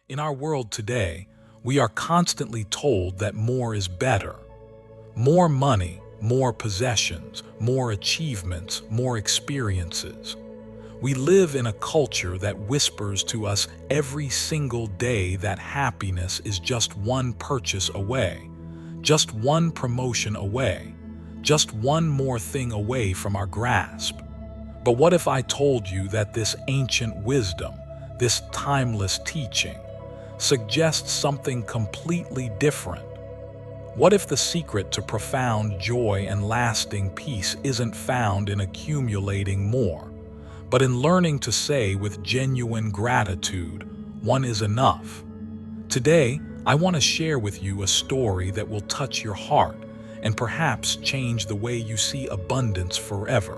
In our world today, we are constantly told that more is better. More money, more possessions, more achievements, more experiences. We live in a culture that whispers to us every single day that happiness is just one purchase away, just one promotion away, just one more thing away from our grasp. But what if I told you that this ancient wisdom, this timeless teaching, suggests something completely different? What if the secret to profound joy and lasting peace isn't found in accumulating more, but in learning to say with genuine gratitude, "One is enough"? Today, I want to share with you a story that will touch your heart and perhaps change the way you see abundance forever.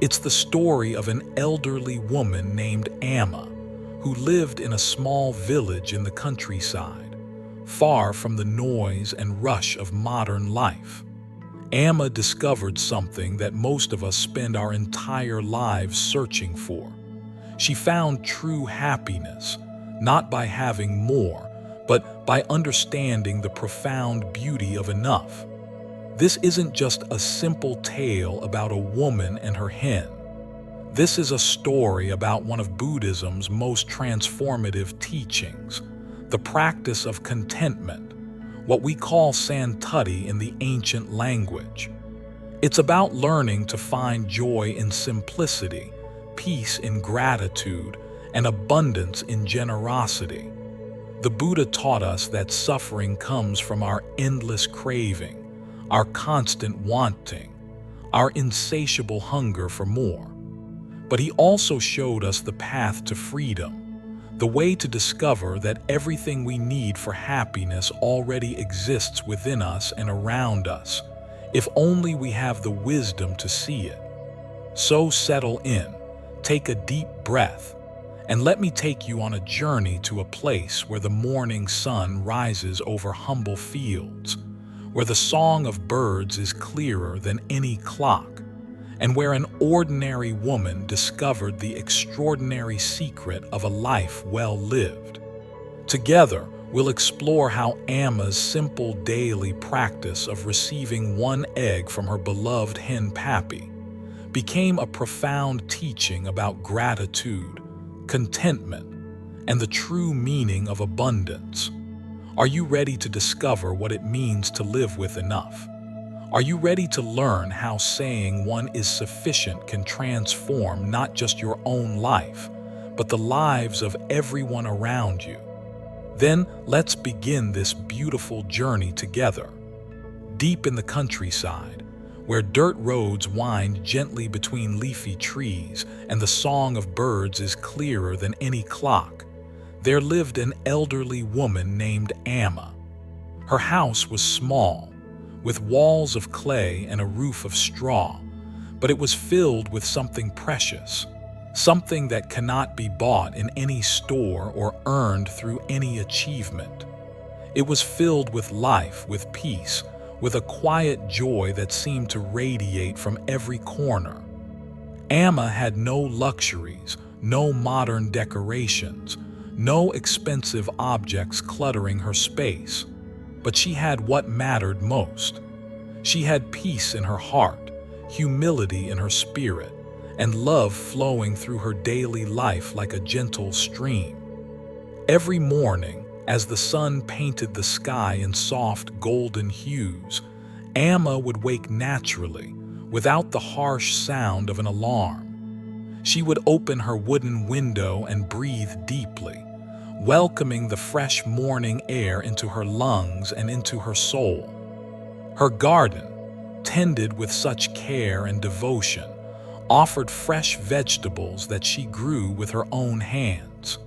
It's the story of an elderly woman named Amma, who lived in a small village in the countryside, far from the noise and rush of modern life. Amma discovered something that most of us spend our entire lives searching for. She found true happiness, not by having more, but by understanding the profound beauty of enough. This isn't just a simple tale about a woman and her hen. This is a story about one of Buddhism's most transformative teachings, the practice of contentment, what we call Santuṭṭhi in the ancient language. It's about learning to find joy in simplicity, peace in gratitude, and abundance in generosity. The Buddha taught us that suffering comes from our endless craving, our constant wanting, our insatiable hunger for more. But he also showed us the path to freedom, the way to discover that everything we need for happiness already exists within us and around us, if only we have the wisdom to see it. So settle in, take a deep breath, and let me take you on a journey to a place where the morning sun rises over humble fields, where the song of birds is clearer than any clock, and where an ordinary woman discovered the extraordinary secret of a life well lived. Together, we'll explore how Amma's simple daily practice of receiving one egg from her beloved hen Pappy became a profound teaching about gratitude, contentment, and the true meaning of abundance. Are you ready to discover what it means to live with enough? Are you ready to learn how saying one is sufficient can transform not just your own life, but the lives of everyone around you? Then let's begin this beautiful journey together. Deep in the countryside, where dirt roads wind gently between leafy trees and the song of birds is clearer than any clock, there lived an elderly woman named Amma. Her house was small, with walls of clay and a roof of straw, but it was filled with something precious, something that cannot be bought in any store or earned through any achievement. It was filled with life, with peace, with a quiet joy that seemed to radiate from every corner. Amma had no luxuries, no modern decorations, no expensive objects cluttering her space, but she had what mattered most. She had peace in her heart, humility in her spirit, and love flowing through her daily life like a gentle stream. Every morning, as the sun painted the sky in soft golden hues, Amma would wake naturally, without the harsh sound of an alarm. She would open her wooden window and breathe deeply, welcoming the fresh morning air into her lungs and into her soul. Her garden, tended with such care and devotion, offered fresh vegetables that she grew with her own hands.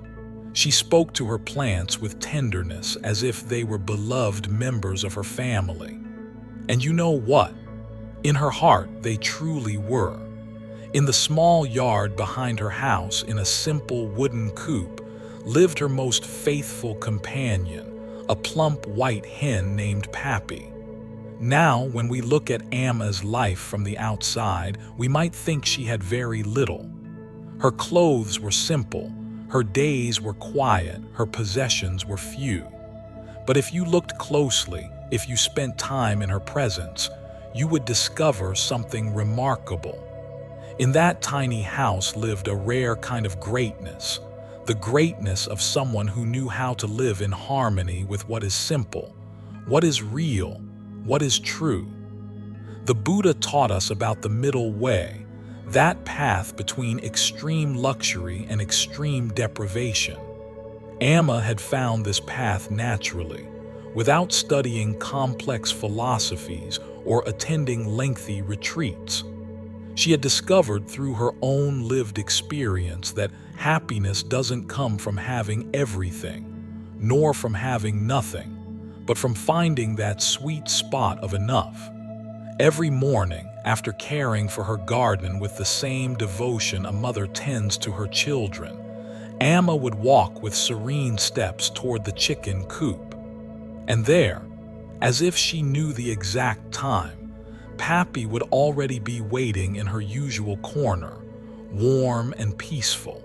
She spoke to her plants with tenderness as if they were beloved members of her family. And you know what? In her heart, they truly were. In the small yard behind her house, in a simple wooden coop, lived her most faithful companion, a plump white hen named Pappy. Now, when we look at Amma's life from the outside, we might think she had very little. Her clothes were simple, her Her days were quiet, her possessions were few. But if you looked closely, if you spent time in her presence, you would discover something remarkable. In that tiny house lived a rare kind of greatness, the greatness of someone who knew how to live in harmony with what is simple, what is real, what is true. The Buddha taught us about the middle way, that path between extreme luxury and extreme deprivation. Amma had found this path naturally, without studying complex philosophies or attending lengthy retreats. She had discovered through her own lived experience that happiness doesn't come from having everything, nor from having nothing, but from finding that sweet spot of enough. Every morning, after caring for her garden with the same devotion a mother tends to her children, Amma would walk with serene steps toward the chicken coop. And there, as if she knew the exact time, Pappy would already be waiting in her usual corner, warm and peaceful.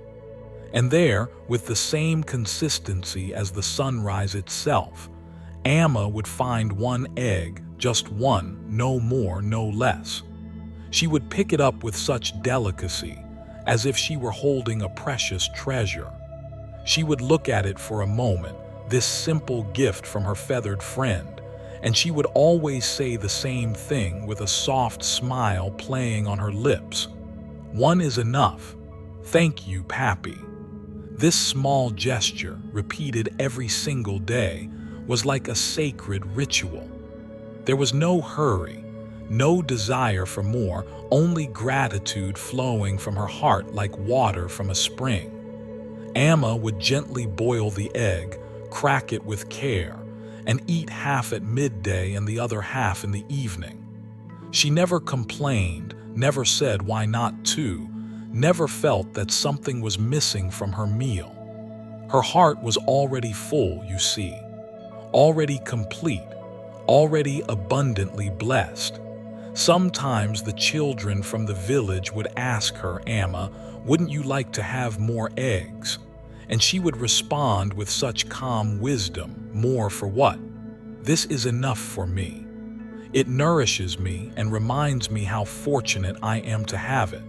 And there, with the same consistency as the sunrise itself, Amma would find one egg, just one, no more, no less. She would pick it up with such delicacy, as if she were holding a precious treasure. She would look at it for a moment, this simple gift from her feathered friend, and she would always say the same thing with a soft smile playing on her lips. "One is enough. Thank you, Pappy." This small gesture, repeated every single day, was like a sacred ritual. There was no hurry, no desire for more, only gratitude flowing from her heart like water from a spring. Amma would gently boil the egg, crack it with care, and eat half at midday and the other half in the evening. She never complained, never said why not two, never felt that something was missing from her meal. Her heart was already full, you see, already complete, already abundantly blessed. Sometimes the children from the village would ask her, "Amma, wouldn't you like to have more eggs?" And she would respond with such calm wisdom, "More for what? This is enough for me. It nourishes me and reminds me how fortunate I am to have it."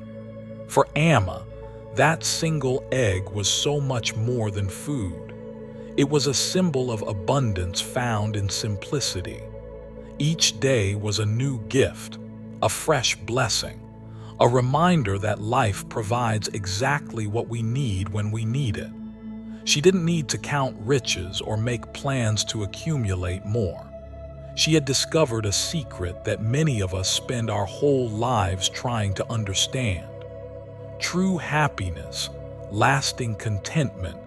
For Amma, that single egg was so much more than food. It was a symbol of abundance found in simplicity. Each day was a new gift, a fresh blessing, a reminder that life provides exactly what we need when we need it. She didn't need to count riches or make plans to accumulate more. She had discovered a secret that many of us spend our whole lives trying to understand. True happiness, lasting contentment,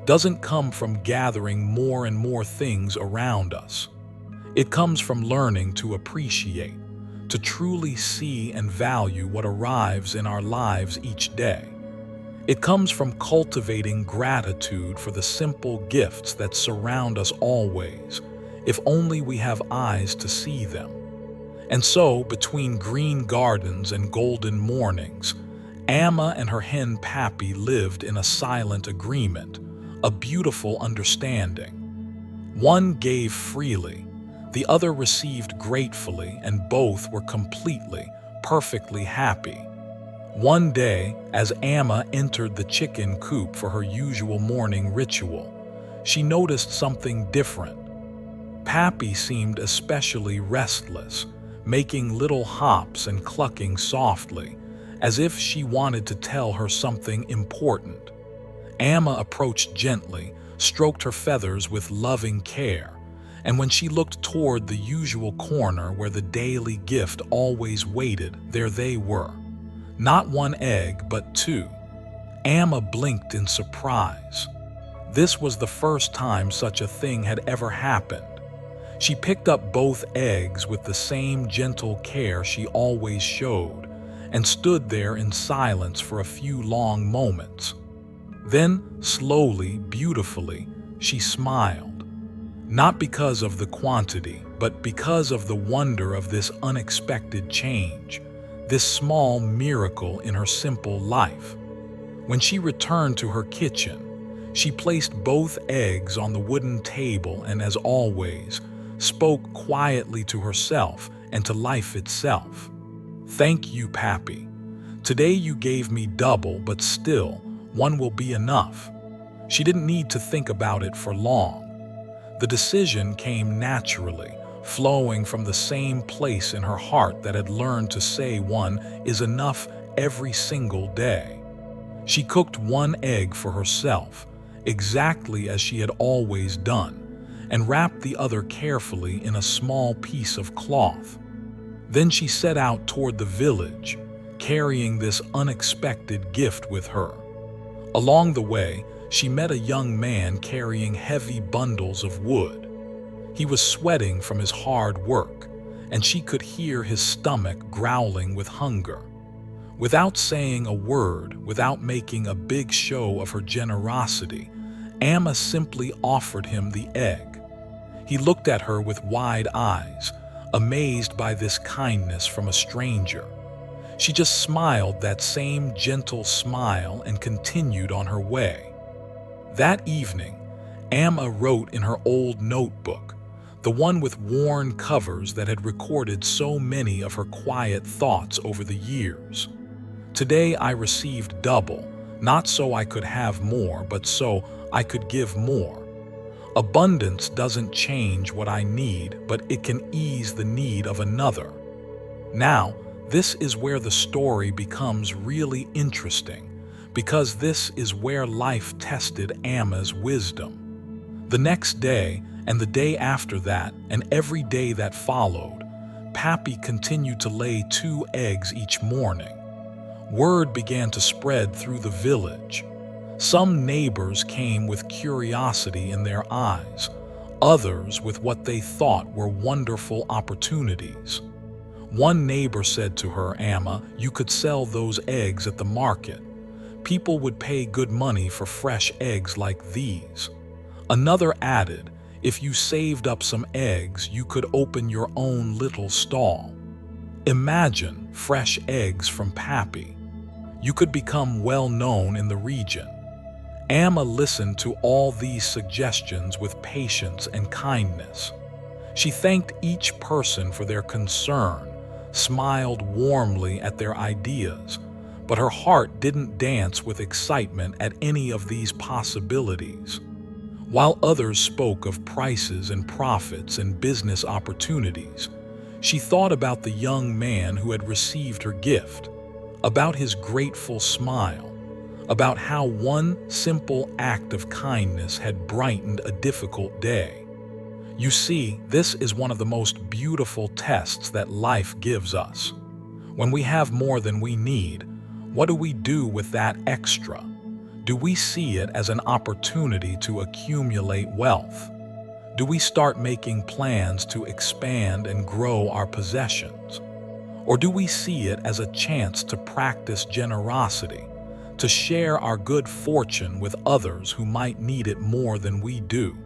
doesn't come from gathering more and more things around us. It comes from learning to appreciate, to truly see and value what arrives in our lives each day. It comes from cultivating gratitude for the simple gifts that surround us always, if only we have eyes to see them. And so, between green gardens and golden mornings, Amma and her hen Pappy lived in a silent agreement, a beautiful understanding. One gave freely, the other received gratefully, and both were completely, perfectly happy. One day, as Amma entered the chicken coop for her usual morning ritual, she noticed something different. Pappy seemed especially restless, making little hops and clucking softly, as if she wanted to tell her something important. Amma approached gently, stroked her feathers with loving care, and when she looked toward the usual corner where the daily gift always waited, there they were. Not one egg, but two. Amma blinked in surprise. This was the first time such a thing had ever happened. She picked up both eggs with the same gentle care she always showed, and stood there in silence for a few long moments. Then, slowly, beautifully, she smiled. Not because of the quantity, but because of the wonder of this unexpected change, this small miracle in her simple life. When she returned to her kitchen, She placed both eggs on the wooden table and, as always, spoke quietly to herself and to life itself. "Thank you, Pappy. Today you gave me double, but still, one will be enough." She didn't need to think about it for long. The decision came naturally, flowing from the same place in her heart that had learned to say one is enough every single day. She cooked one egg for herself, exactly as she had always done, and wrapped the other carefully in a small piece of cloth. Then she set out toward the village, carrying this unexpected gift with her. Along the way, she met a young man carrying heavy bundles of wood. He was sweating from his hard work, and she could hear his stomach growling with hunger. Without saying a word, without making a big show of her generosity, Amma simply offered him the egg. He looked at her with wide eyes, amazed by this kindness from a stranger. She just smiled that same gentle smile and continued on her way. That evening, Amma wrote in her old notebook, the one with worn covers that had recorded so many of her quiet thoughts over the years. "Today I received double, not so I could have more, but so I could give more. Abundance doesn't change what I need, but it can ease the need of another." Now, this is where the story becomes really interesting, because this is where life tested Amma's wisdom. The next day, and the day after that, and every day that followed, Pappy continued to lay 2 eggs each morning. Word began to spread through the village. Some neighbors came with curiosity in their eyes, others with what they thought were wonderful opportunities. One neighbor said to her, "Amma, you could sell those eggs at the market. People would pay good money for fresh eggs like these." Another added, "If you saved up some eggs, you could open your own little stall." Imagine fresh eggs from Pappy. You could become well known in the region. Amma listened to all these suggestions with patience and kindness. She thanked each person for their concern, smiled warmly at their ideas, but her heart didn't dance with excitement at any of these possibilities. While others spoke of prices and profits and business opportunities, she thought about the young man who had received her gift, about his grateful smile, about how one simple act of kindness had brightened a difficult day. You see, this is one of the most beautiful tests that life gives us. When we have more than we need, what do we do with that extra? Do we see it as an opportunity to accumulate wealth? Do we start making plans to expand and grow our possessions? Or do we see it as a chance to practice generosity, to share our good fortune with others who might need it more than we do?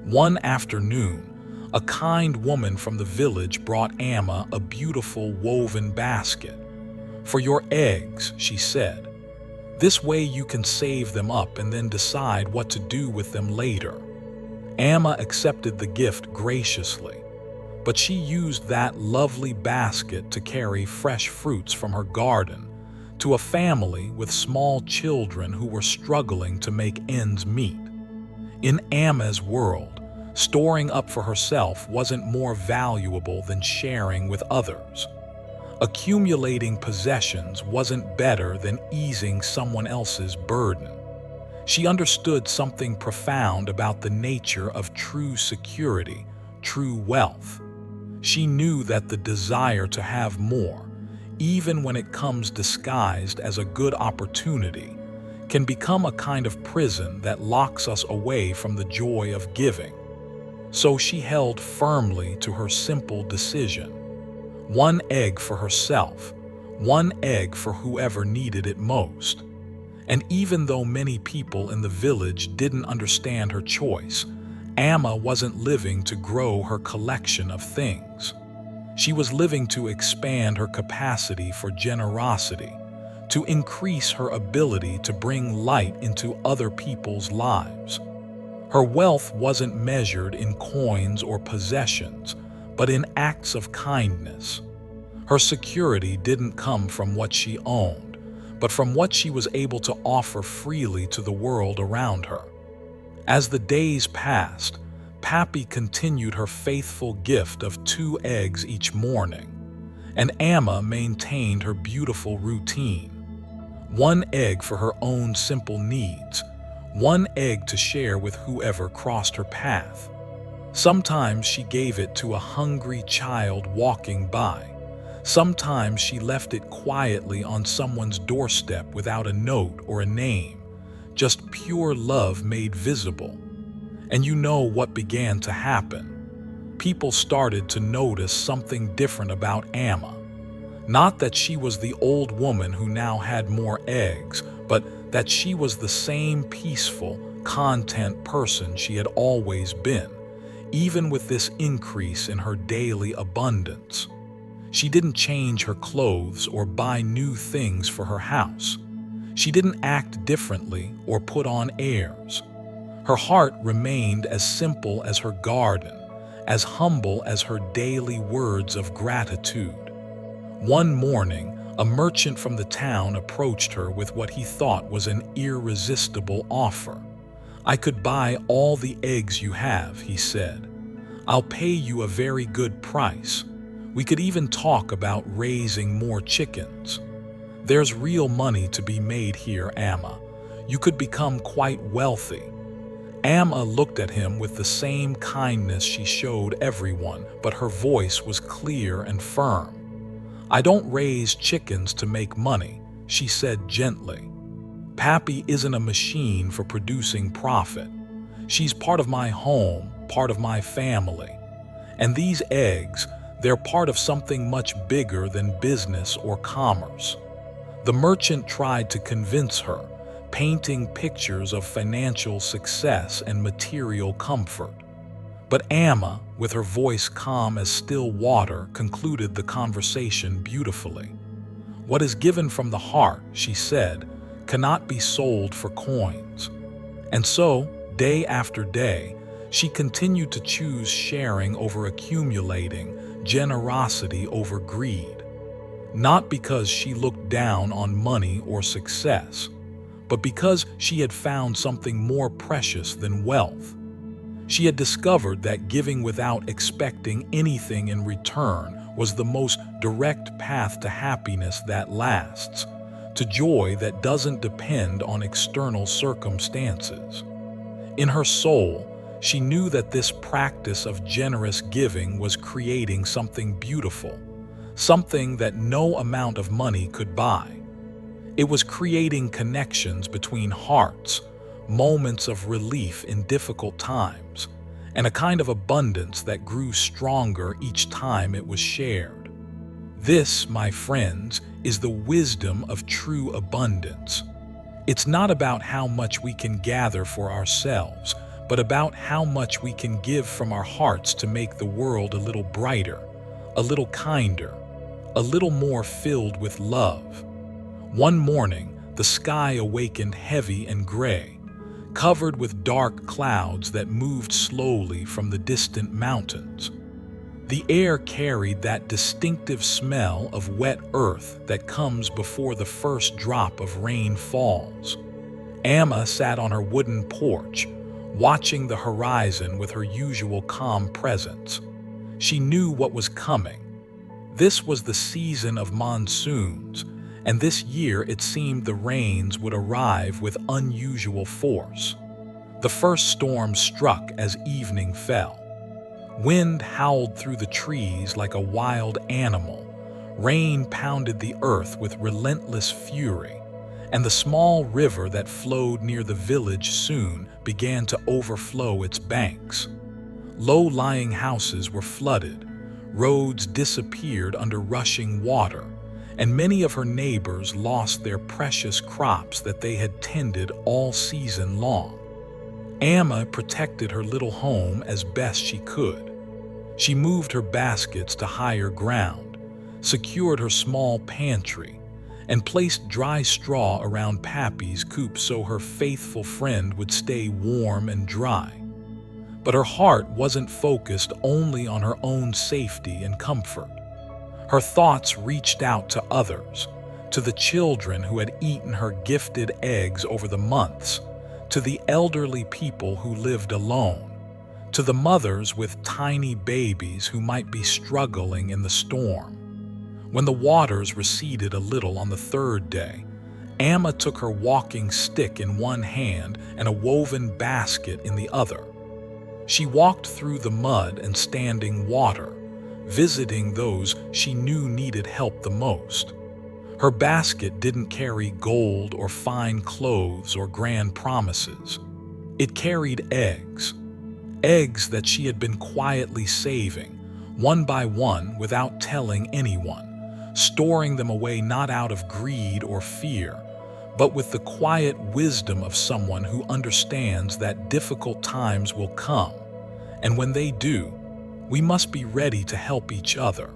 One afternoon, a kind woman from the village brought Amma a beautiful woven basket. "For your eggs," she said. "This way you can save them up and then decide what to do with them later." Amma accepted the gift graciously, but she used that lovely basket to carry fresh fruits from her garden to a family with small children who were struggling to make ends meet. In Amma's world, storing up for herself wasn't more valuable than sharing with others. Accumulating possessions wasn't better than easing someone else's burden. She understood something profound about the nature of true security, true wealth. She knew that the desire to have more, even when it comes disguised as a good opportunity, can become a kind of prison that locks us away from the joy of giving. So she held firmly to her simple decision. 1 egg for herself, 1 egg for whoever needed it most. And even though many people in the village didn't understand her choice, Amma wasn't living to grow her collection of things. She was living to expand her capacity for generosity, to increase her ability to bring light into other people's lives. Her wealth wasn't measured in coins or possessions, but in acts of kindness. Her security didn't come from what she owned, but from what she was able to offer freely to the world around her. As the days passed, Pappy continued her faithful gift of 2 eggs each morning, and Amma maintained her beautiful routine. 1 egg for her own simple needs, 1 egg to share with whoever crossed her path. Sometimes she gave it to a hungry child walking by. Sometimes she left it quietly on someone's doorstep without a note or a name, just pure love made visible. And you know what began to happen. People started to notice something different about Amma. Not that she was the old woman who now had more eggs, but that she was the same peaceful, content person she had always been, even with this increase in her daily abundance. She didn't change her clothes or buy new things for her house. She didn't act differently or put on airs. Her heart remained as simple as her garden, as humble as her daily words of gratitude. One morning, a merchant from the town approached her with what he thought was an irresistible offer. "I could buy all the eggs you have," he said. "I'll pay you a very good price. We could even talk about raising more chickens. There's real money to be made here, Amma. You could become quite wealthy." Amma looked at him with the same kindness she showed everyone, but her voice was clear and firm. "I don't raise chickens to make money," she said gently. "Pappy isn't a machine for producing profit. She's part of my home, part of my family. And these eggs, they're part of something much bigger than business or commerce." The merchant tried to convince her, painting pictures of financial success and material comfort. But Amma, with her voice calm as still water, concluded the conversation beautifully. "What is given from the heart," she said, "cannot be sold for coins." And so, day after day, she continued to choose sharing over accumulating, generosity over greed. Not because she looked down on money or success, but because she had found something more precious than wealth. She had discovered that giving without expecting anything in return was the most direct path to happiness that lasts, to joy that doesn't depend on external circumstances. In her soul, she knew that this practice of generous giving was creating something beautiful, something that no amount of money could buy. It was creating connections between hearts, moments of relief in difficult times, and a kind of abundance that grew stronger each time it was shared. This, my friends, is the wisdom of true abundance. It's not about how much we can gather for ourselves, but about how much we can give from our hearts to make the world a little brighter, a little kinder, a little more filled with love. One morning, the sky awakened heavy and gray, covered with dark clouds that moved slowly from the distant mountains. The air carried that distinctive smell of wet earth that comes before the first drop of rain falls. Amma sat on her wooden porch, watching the horizon with her usual calm presence. She knew what was coming. This was the season of monsoons, and this year it seemed the rains would arrive with unusual force. The first storm struck as evening fell. Wind howled through the trees like a wild animal. Rain pounded the earth with relentless fury, and the small river that flowed near the village soon began to overflow its banks. Low-lying houses were flooded, roads disappeared under rushing water, and many of her neighbors lost their precious crops that they had tended all season long. Amma protected her little home as best she could. She moved her baskets to higher ground, secured her small pantry, and placed dry straw around Pappy's coop so her faithful friend would stay warm and dry. But her heart wasn't focused only on her own safety and comfort. Her thoughts reached out to others, to the children who had eaten her gifted eggs over the months, to the elderly people who lived alone, to the mothers with tiny babies who might be struggling in the storm. When the waters receded a little on the third day, Amma took her walking stick in one hand and a woven basket in the other. She walked through the mud and standing water, visiting those she knew needed help the most. Her basket didn't carry gold or fine clothes or grand promises. It carried eggs. Eggs that she had been quietly saving, one by one without telling anyone, storing them away not out of greed or fear, but with the quiet wisdom of someone who understands that difficult times will come, and when they do, we must be ready to help each other.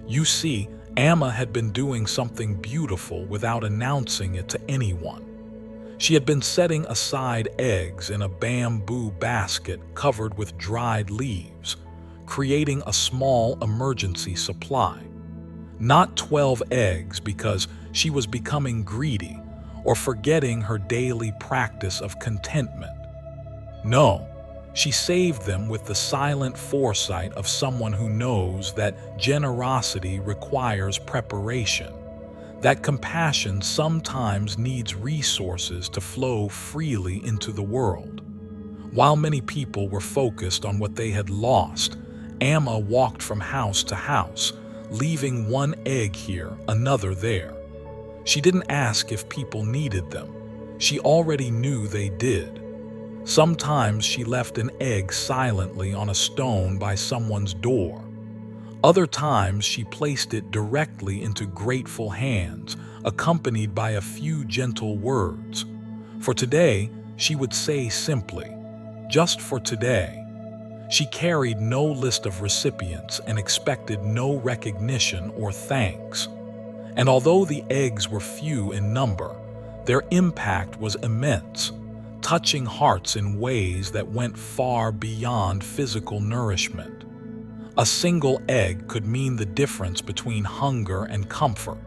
You see, Amma had been doing something beautiful without announcing it to anyone. She had been setting aside eggs in a bamboo basket covered with dried leaves, creating a small emergency supply. Not 12 eggs because she was becoming greedy or forgetting her daily practice of contentment. No, she saved them with the silent foresight of someone who knows that generosity requires preparation, that compassion sometimes needs resources to flow freely into the world. While many people were focused on what they had lost, Amma walked from house to house, leaving one egg here, another there. She didn't ask if people needed them. She already knew they did. Sometimes she left an egg silently on a stone by someone's door. Other times she placed it directly into grateful hands, accompanied by a few gentle words. For today, she would say simply, "Just for today." She carried no list of recipients and expected no recognition or thanks. And although the eggs were few in number, their impact was immense, touching hearts in ways that went far beyond physical nourishment. A single egg could mean the difference between hunger and comfort,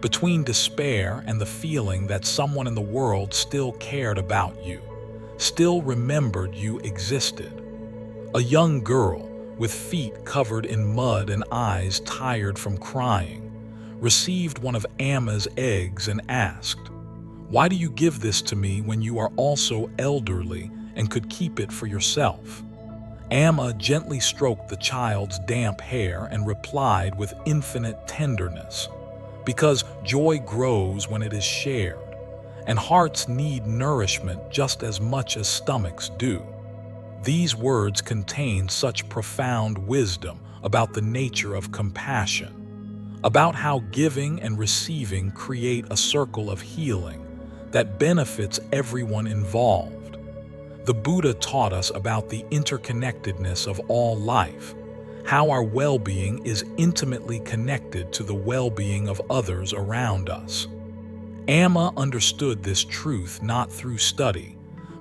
between despair and the feeling that someone in the world still cared about you, still remembered you existed. A young girl, with feet covered in mud and eyes tired from crying, received one of Amma's eggs and asked, "Why do you give this to me when you are also elderly and could keep it for yourself?" Amma gently stroked the child's damp hair and replied with infinite tenderness, "Because joy grows when it is shared, and hearts need nourishment just as much as stomachs do." These words contain such profound wisdom about the nature of compassion, about how giving and receiving create a circle of healing that benefits everyone involved. The Buddha taught us about the interconnectedness of all life, how our well-being is intimately connected to the well-being of others around us. Amma understood this truth not through study,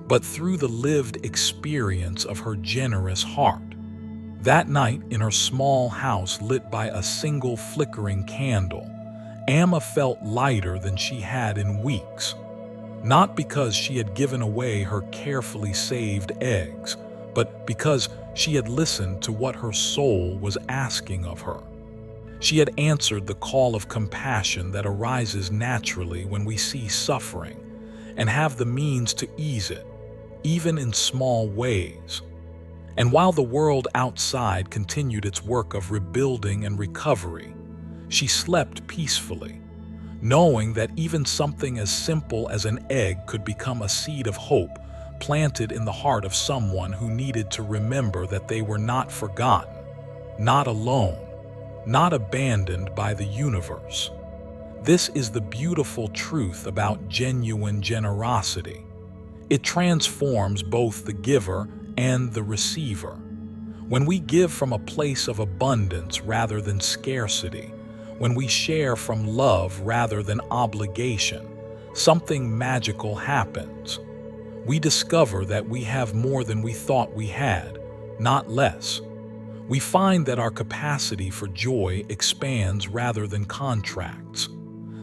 but through the lived experience of her generous heart. That night, in her small house lit by a single flickering candle, Amma felt lighter than she had in weeks. Not because she had given away her carefully saved eggs, but because she had listened to what her soul was asking of her. She had answered the call of compassion that arises naturally when we see suffering and have the means to ease it, even in small ways. And while the world outside continued its work of rebuilding and recovery, she slept peacefully, knowing that even something as simple as an egg could become a seed of hope planted in the heart of someone who needed to remember that they were not forgotten, not alone, not abandoned by the universe. This is the beautiful truth about genuine generosity. It transforms both the giver and the receiver. When we give from a place of abundance rather than scarcity, When we share from love rather than obligation, something magical happens. We discover that we have more than we thought we had, not less. We find that our capacity for joy expands rather than contracts.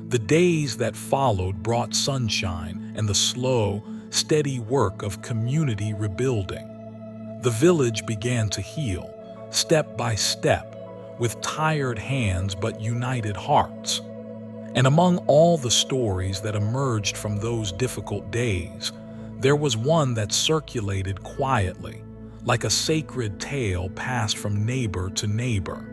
The days that followed brought sunshine and the slow, steady work of community rebuilding. The village began to heal, step by step, with tired hands but united hearts. And among all the stories that emerged from those difficult days, there was one that circulated quietly, like a sacred tale passed from neighbor to neighbor.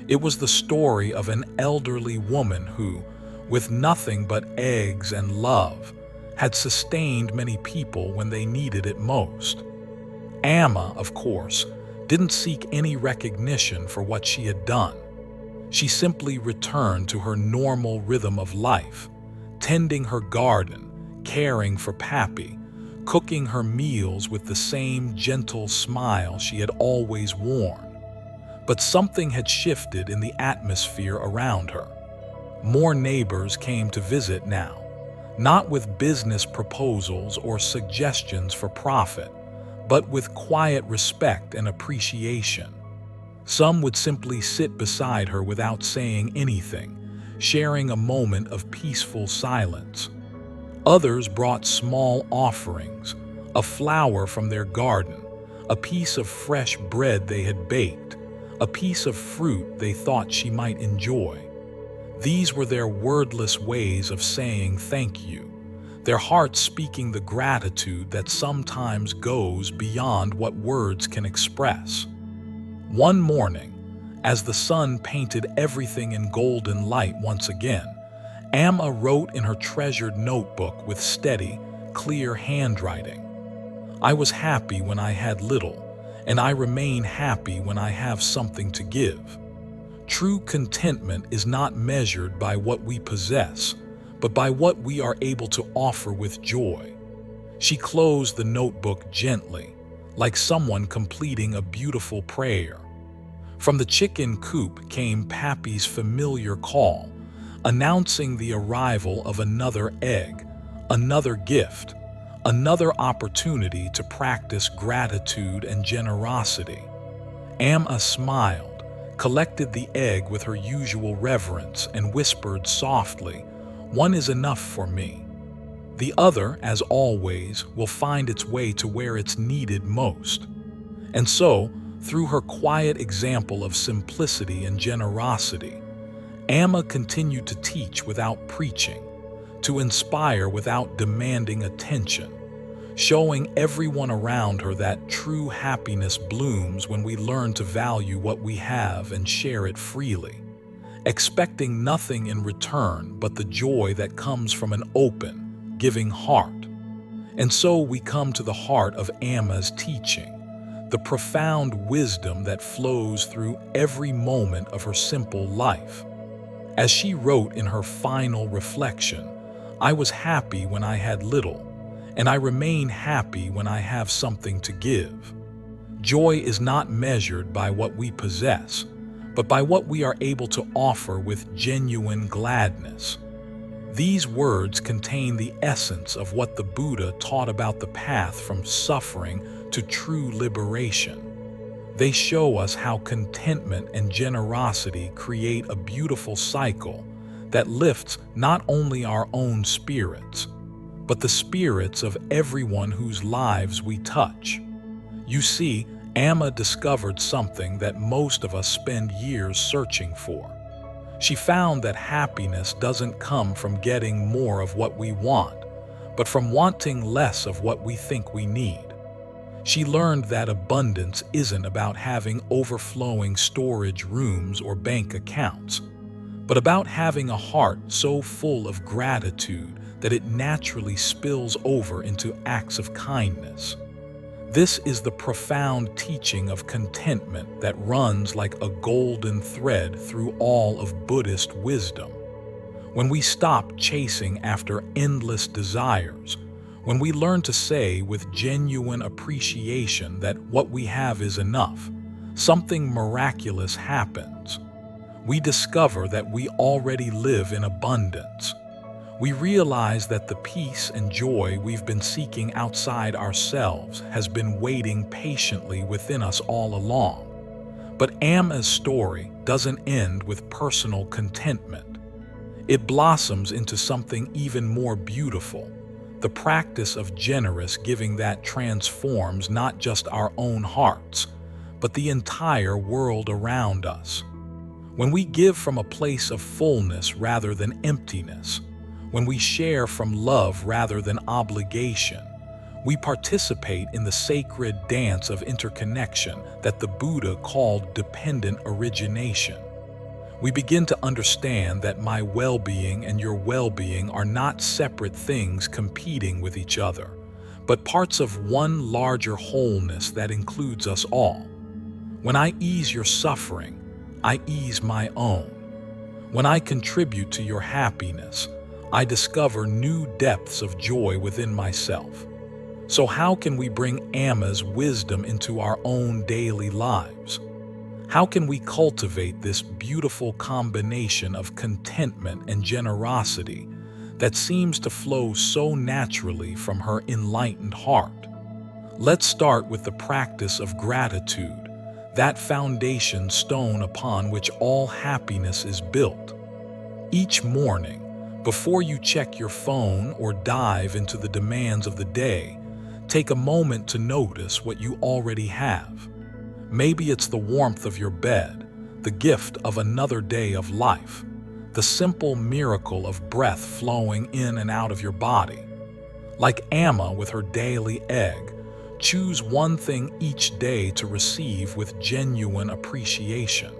It was the story of an elderly woman who, with nothing but eggs and love, had sustained many people when they needed it most. Amma, of course, didn't seek any recognition for what she had done. She simply returned to her normal rhythm of life, tending her garden, caring for Pappy, cooking her meals with the same gentle smile she had always worn. But something had shifted in the atmosphere around her. More neighbors came to visit now, not with business proposals or suggestions for profit, but with quiet respect and appreciation. Some would simply sit beside her without saying anything, sharing a moment of peaceful silence. Others brought small offerings, a flower from their garden, a piece of fresh bread they had baked, a piece of fruit they thought she might enjoy. These were their wordless ways of saying thank you, their hearts speaking the gratitude that sometimes goes beyond what words can express. One morning, as the sun painted everything in golden light once again, Amma wrote in her treasured notebook with steady, clear handwriting, "I was happy when I had little, and I remain happy when I have something to give." True contentment is not measured by what we possess, but by what we are able to offer with joy. She closed the notebook gently, like someone completing a beautiful prayer. From the chicken coop came Pappy's familiar call, announcing the arrival of another egg, another gift, another opportunity to practice gratitude and generosity. Amma smiled, collected the egg with her usual reverence, and whispered softly, "One is enough for me." The other, as always, will find its way to where it's needed most. And so, through her quiet example of simplicity and generosity, Amma continued to teach without preaching, to inspire without demanding attention, showing everyone around her that true happiness blooms when we learn to value what we have and share it freely, expecting nothing in return but the joy that comes from an open, giving heart. And so we come to the heart of Amma's teaching, the profound wisdom that flows through every moment of her simple life. As she wrote in her final reflection, "I was happy when I had little, and I remain happy when I have something to give." Joy is not measured by what we possess, but by what we are able to offer with genuine gladness. These words contain the essence of what the Buddha taught about the path from suffering to true liberation. They show us how contentment and generosity create a beautiful cycle that lifts not only our own spirits, but the spirits of everyone whose lives we touch. You see, Amma discovered something that most of us spend years searching for. She found that happiness doesn't come from getting more of what we want, but from wanting less of what we think we need. She learned that abundance isn't about having overflowing storage rooms or bank accounts, but about having a heart so full of gratitude that it naturally spills over into acts of kindness. This is the profound teaching of contentment that runs like a golden thread through all of Buddhist wisdom. When we stop chasing after endless desires, when we learn to say with genuine appreciation that what we have is enough, something miraculous happens. we discover that we already live in abundance. We realize that the peace and joy we've been seeking outside ourselves has been waiting patiently within us all along. But Amma's story doesn't end with personal contentment. It blossoms into something even more beautiful, the practice of generous giving that transforms not just our own hearts, but the entire world around us. When we give from a place of fullness rather than emptiness, when we share from love rather than obligation, we participate in the sacred dance of interconnection that the Buddha called dependent origination. We begin to understand that my well-being and your well-being are not separate things competing with each other, but parts of one larger wholeness that includes us all. When I ease your suffering, I ease my own. When I contribute to your happiness, I discover new depths of joy within myself. So how can we bring Amma's wisdom into our own daily lives? How can we cultivate this beautiful combination of contentment and generosity that seems to flow so naturally from her enlightened heart? Let's start with the practice of gratitude, that foundation stone upon which all happiness is built. Each morning, before you check your phone or dive into the demands of the day, take a moment to notice what you already have. Maybe it's the warmth of your bed, the gift of another day of life, the simple miracle of breath flowing in and out of your body. Like Amma with her daily egg, choose one thing each day to receive with genuine appreciation.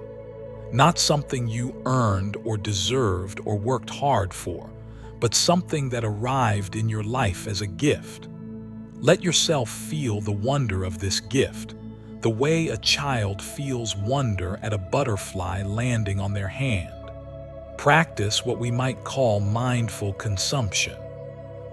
Not something you earned or deserved or worked hard for, but something that arrived in your life as a gift. Let yourself feel the wonder of this gift, the way a child feels wonder at a butterfly landing on their hand. Practice what we might call mindful consumption.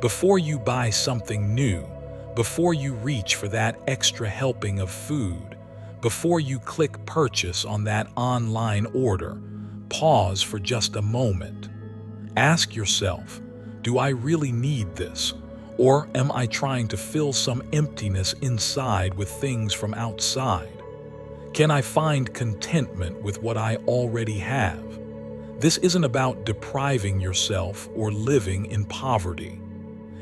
Before you buy something new, before you reach for that extra helping of food, before you click purchase on that online order, pause for just a moment. Ask yourself, do I really need this? Or am I trying to fill some emptiness inside with things from outside? Can I find contentment with what I already have? This isn't about depriving yourself or living in poverty.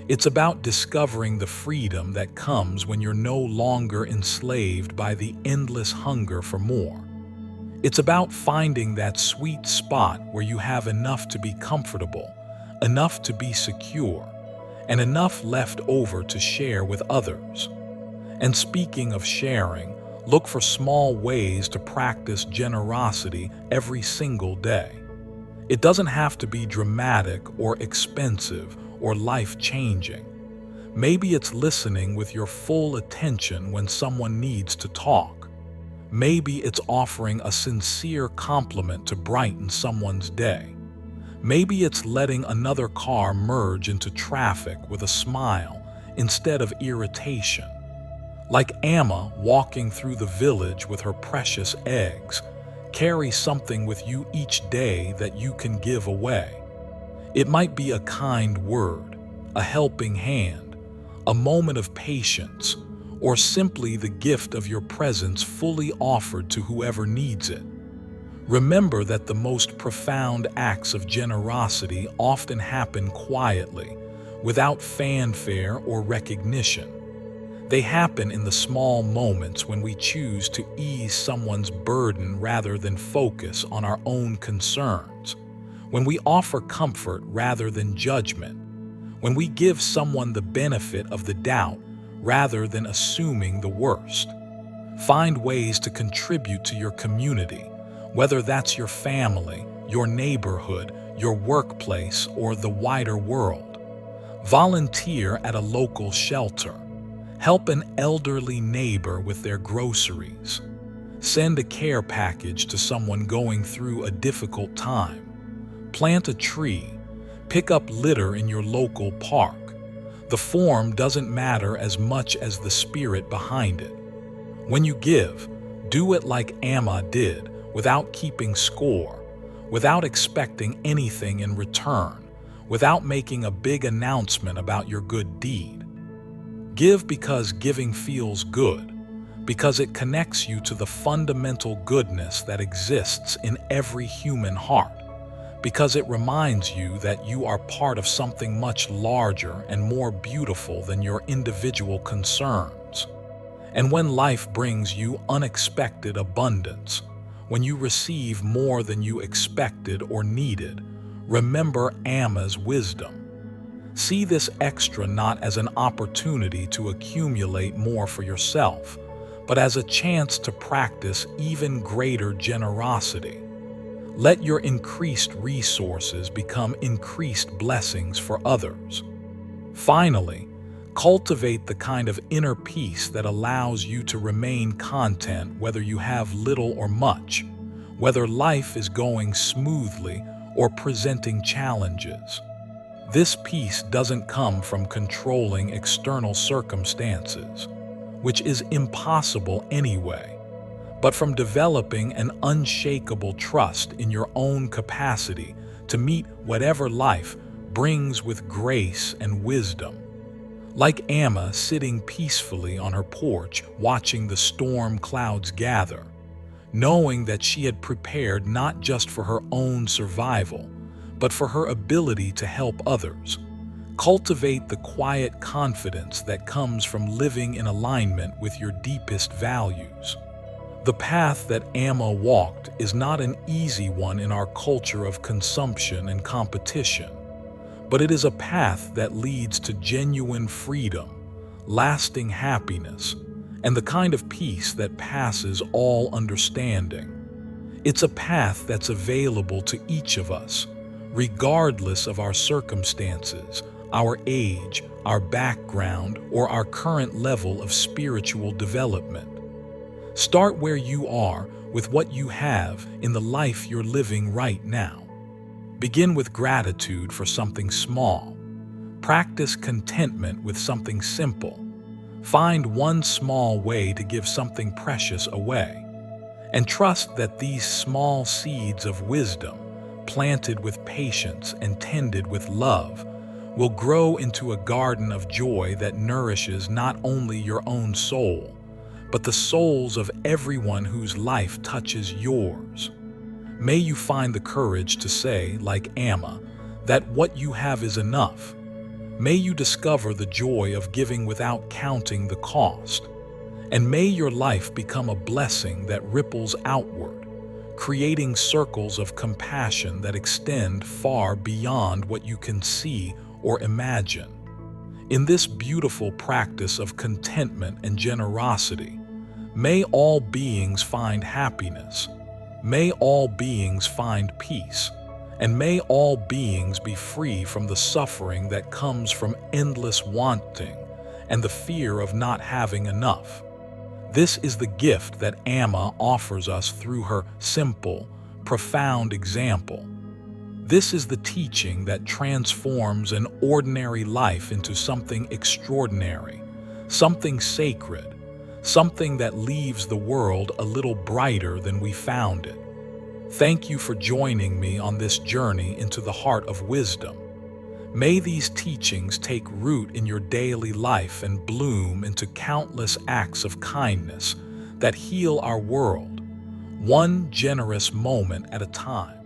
It's about discovering the freedom that comes when you're no longer enslaved by the endless hunger for more. It's about finding that sweet spot where you have enough to be comfortable, enough to be secure, and enough left over to share with others. And speaking of sharing, look for small ways to practice generosity every single day. It doesn't have to be dramatic or expensive or life-changing. Maybe it's listening with your full attention when someone needs to talk. Maybe it's offering a sincere compliment to brighten someone's day. Maybe it's letting another car merge into traffic with a smile instead of irritation. Like Amma walking through the village with her precious eggs, carry something with you each day that you can give away. It might be a kind word, a helping hand, a moment of patience, or simply the gift of your presence fully offered to whoever needs it. Remember that the most profound acts of generosity often happen quietly, without fanfare or recognition. They happen in the small moments when we choose to ease someone's burden rather than focus on our own concerns, when we offer comfort rather than judgment, when we give someone the benefit of the doubt rather than assuming the worst. Find ways to contribute to your community, whether that's your family, your neighborhood, your workplace, or the wider world. Volunteer at a local shelter. Help an elderly neighbor with their groceries. Send a care package to someone going through a difficult time. Plant a tree. Pick up litter in your local park. The form doesn't matter as much as the spirit behind it. When you give, do it like Amma did, without keeping score, without expecting anything in return, without making a big announcement about your good deed. Give because giving feels good, because it connects you to the fundamental goodness that exists in every human heart, because it reminds you that you are part of something much larger and more beautiful than your individual concerns. And when life brings you unexpected abundance, when you receive more than you expected or needed, remember Amma's wisdom. See this extra not as an opportunity to accumulate more for yourself, but as a chance to practice even greater generosity. Let your increased resources become increased blessings for others. Finally, cultivate the kind of inner peace that allows you to remain content whether you have little or much, whether life is going smoothly or presenting challenges. This peace doesn't come from controlling external circumstances, which is impossible anyway, but from developing an unshakable trust in your own capacity to meet whatever life brings with grace and wisdom. Like Amma sitting peacefully on her porch watching the storm clouds gather, knowing that she had prepared not just for her own survival, but for her ability to help others. Cultivate the quiet confidence that comes from living in alignment with your deepest values. The path that Amma walked is not an easy one in our culture of consumption and competition, but it is a path that leads to genuine freedom, lasting happiness, and the kind of peace that passes all understanding. It's a path that's available to each of us, regardless of our circumstances, our age, our background, or our current level of spiritual development. Start where you are with what you have in the life you're living right now. Begin with gratitude for something small. Practice contentment with something simple. Find one small way to give something precious away. And trust that these small seeds of wisdom, planted with patience and tended with love, will grow into a garden of joy that nourishes not only your own soul, but the souls of everyone whose life touches yours. May you find the courage to say, like Amma, that what you have is enough. May you discover the joy of giving without counting the cost. And may your life become a blessing that ripples outward, creating circles of compassion that extend far beyond what you can see or imagine. In this beautiful practice of contentment and generosity, may all beings find happiness, may all beings find peace, and may all beings be free from the suffering that comes from endless wanting and the fear of not having enough. This is the gift that Amma offers us through her simple, profound example. This is the teaching that transforms an ordinary life into something extraordinary, something sacred, something that leaves the world a little brighter than we found it. Thank you for joining me on this journey into the heart of wisdom. May these teachings take root in your daily life and bloom into countless acts of kindness that heal our world, one generous moment at a time.